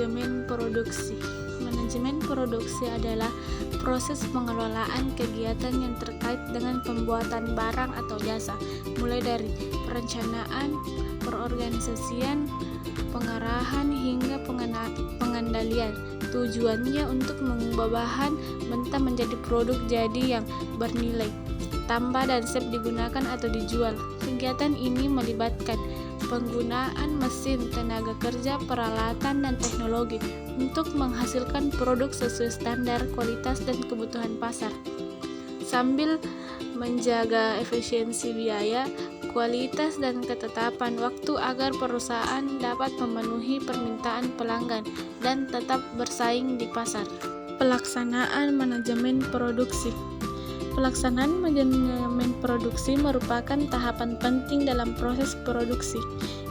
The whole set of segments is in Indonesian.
Manajemen produksi. Manajemen produksi adalah proses pengelolaan kegiatan yang terkait dengan pembuatan barang atau jasa, mulai dari perencanaan, perorganisasian, pengarahan hingga pengendalian. Tujuannya untuk mengubah bahan mentah menjadi produk jadi yang bernilai tambah dan siap digunakan atau dijual. Kegiatan ini melibatkan penggunaan mesin, tenaga kerja, peralatan, dan teknologi untuk menghasilkan produk sesuai standar, kualitas, dan kebutuhan pasar, sambil menjaga efisiensi biaya, kualitas, dan ketetapan waktu agar perusahaan dapat memenuhi permintaan pelanggan dan tetap bersaing di pasar. Pelaksanaan manajemen produksi. Pelaksanaan manajemen produksi merupakan tahapan penting dalam proses produksi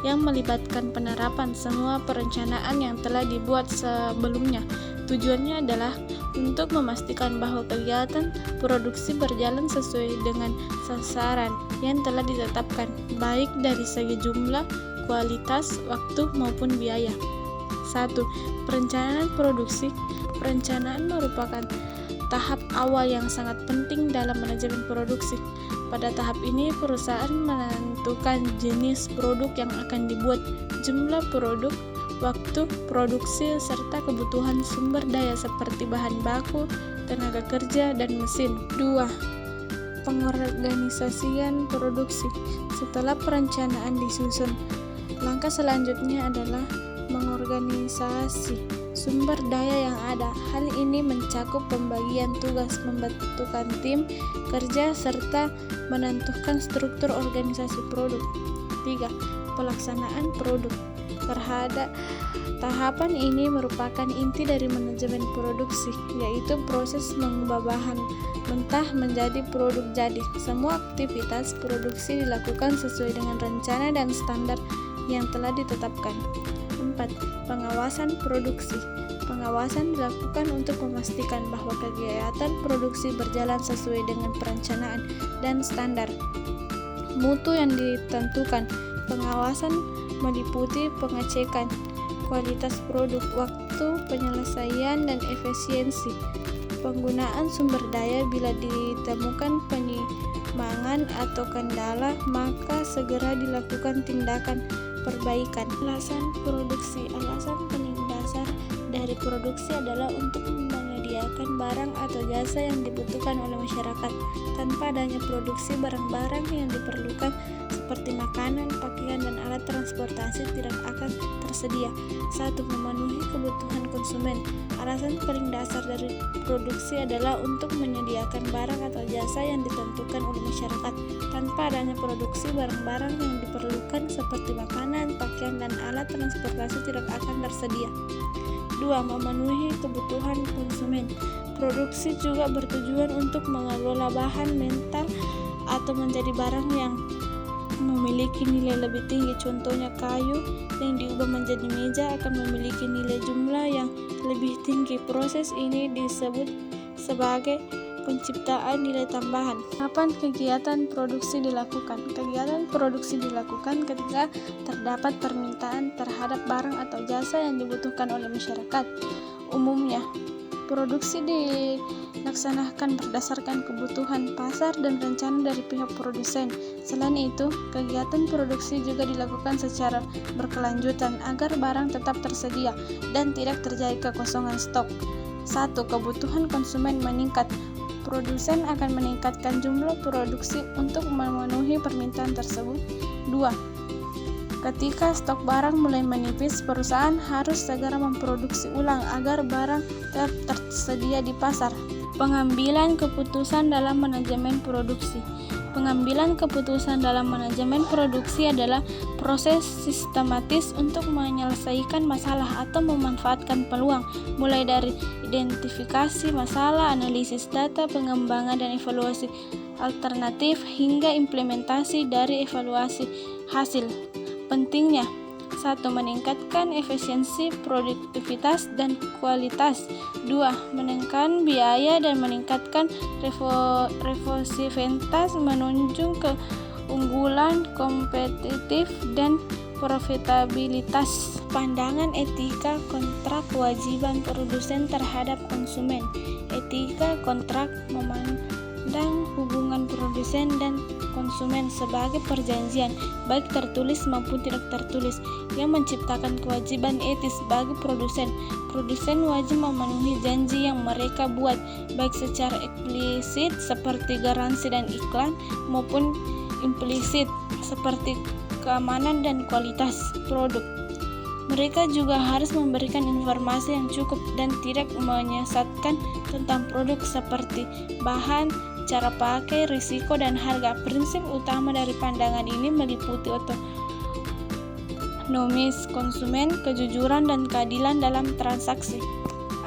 yang melibatkan penerapan semua perencanaan yang telah dibuat sebelumnya. Tujuannya adalah untuk memastikan bahwa kegiatan produksi berjalan sesuai dengan sasaran yang telah ditetapkan, baik dari segi jumlah, kualitas, waktu, maupun biaya. 1. Perencanaan produksi. Perencanaan merupakan tahap awal yang sangat penting dalam manajemen produksi. Pada tahap ini, perusahaan menentukan jenis produk yang akan dibuat, jumlah produk, waktu produksi, serta kebutuhan sumber daya seperti bahan baku, tenaga kerja, dan mesin. 2. Pengorganisasian produksi. Setelah perencanaan disusun, langkah selanjutnya adalah mengorganisasi sumber daya yang ada. Hal ini mencakup pembagian tugas, membentukkan tim kerja, serta menentukan struktur organisasi produk. 3. Pelaksanaan produk. Terhadap tahapan ini merupakan inti dari manajemen produksi, yaitu proses mengubah bahan mentah menjadi produk jadi. Semua aktivitas produksi dilakukan sesuai dengan rencana dan standar yang telah ditetapkan. 4. Pengawasan produksi. Pengawasan dilakukan untuk memastikan bahwa kegiatan produksi berjalan sesuai dengan perencanaan dan standar mutu yang ditentukan. Pengawasan meliputi pengecekan kualitas produk, waktu penyelesaian, dan efisiensi penggunaan sumber daya. Bila ditemukan penyimpangan atau kendala, maka segera dilakukan tindakan perbaikan. Alasan produksi. Alasan paling dasar dari produksi adalah untuk menyediakan barang atau jasa yang dibutuhkan oleh masyarakat. Tanpa adanya produksi, barang-barang yang diperlukan seperti makanan, pakaian, dan alat transportasi tidak akan tersedia. 1. Memenuhi kebutuhan konsumen. Alasan paling dasar dari produksi adalah untuk menyediakan barang atau jasa yang ditentukan oleh masyarakat. Tanpa adanya produksi, barang-barang yang diperlukan seperti makanan, pakaian, dan alat transportasi tidak akan tersedia. 2. Memenuhi kebutuhan konsumen. Produksi juga bertujuan untuk mengelola bahan mentah atau menjadi barang yang memiliki nilai lebih tinggi. Contohnya, kayu yang diubah menjadi meja akan memiliki nilai jumlah yang lebih tinggi. Proses ini disebut sebagai penciptaan nilai tambahan. Kapan kegiatan produksi dilakukan? Kegiatan produksi dilakukan ketika terdapat permintaan terhadap barang atau jasa yang dibutuhkan oleh masyarakat. Umumnya, produksi dilaksanakan berdasarkan kebutuhan pasar dan rencana dari pihak produsen. Selain itu, kegiatan produksi juga dilakukan secara berkelanjutan agar barang tetap tersedia dan tidak terjadi kekosongan stok. 1. Kebutuhan konsumen meningkat. Produsen akan meningkatkan jumlah produksi untuk memenuhi permintaan tersebut. 2. Ketika stok barang mulai menipis, perusahaan harus segera memproduksi ulang agar barang tetap tersedia di pasar. Pengambilan keputusan dalam manajemen produksi. Pengambilan keputusan dalam manajemen produksi adalah proses sistematis untuk menyelesaikan masalah atau memanfaatkan peluang, mulai dari identifikasi masalah, analisis data, pengembangan dan evaluasi alternatif, hingga implementasi dari evaluasi hasil. Pentingnya: 1. Meningkatkan efisiensi, produktivitas, dan kualitas. 2. Menekan biaya dan meningkatkan refleksivitas, menunjang keunggulan kompetitif dan Profitabilitas. Pandangan etika kontrak kewajiban produsen terhadap konsumen. Etika kontrak memandang hubungan produsen dan konsumen sebagai perjanjian, baik tertulis maupun tidak tertulis, yang menciptakan kewajiban etis bagi produsen. Produsen wajib memenuhi janji yang mereka buat, baik secara eksplisit seperti garansi dan iklan, maupun implisit seperti keamanan dan kualitas produk. Mereka juga harus memberikan informasi yang cukup dan tidak menyesatkan tentang produk seperti bahan, cara pakai, risiko, dan harga. Prinsip utama dari pandangan ini meliputi otonomis konsumen, kejujuran, dan keadilan dalam transaksi.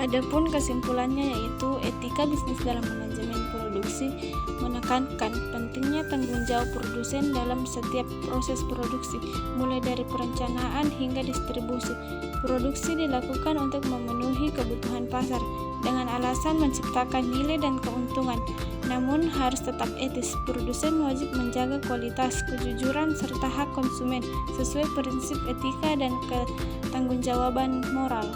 Adapun kesimpulannya yaitu etika bisnis dalam manajemen produksi menekankan pentingnya tanggung jawab produsen dalam setiap proses produksi, mulai dari perencanaan hingga distribusi. Produksi dilakukan untuk memenuhi kebutuhan pasar dengan alasan menciptakan nilai dan keuntungan, namun harus tetap etis. Produsen wajib menjaga kualitas, kejujuran, serta hak konsumen sesuai prinsip etika dan ketanggungjawab moral.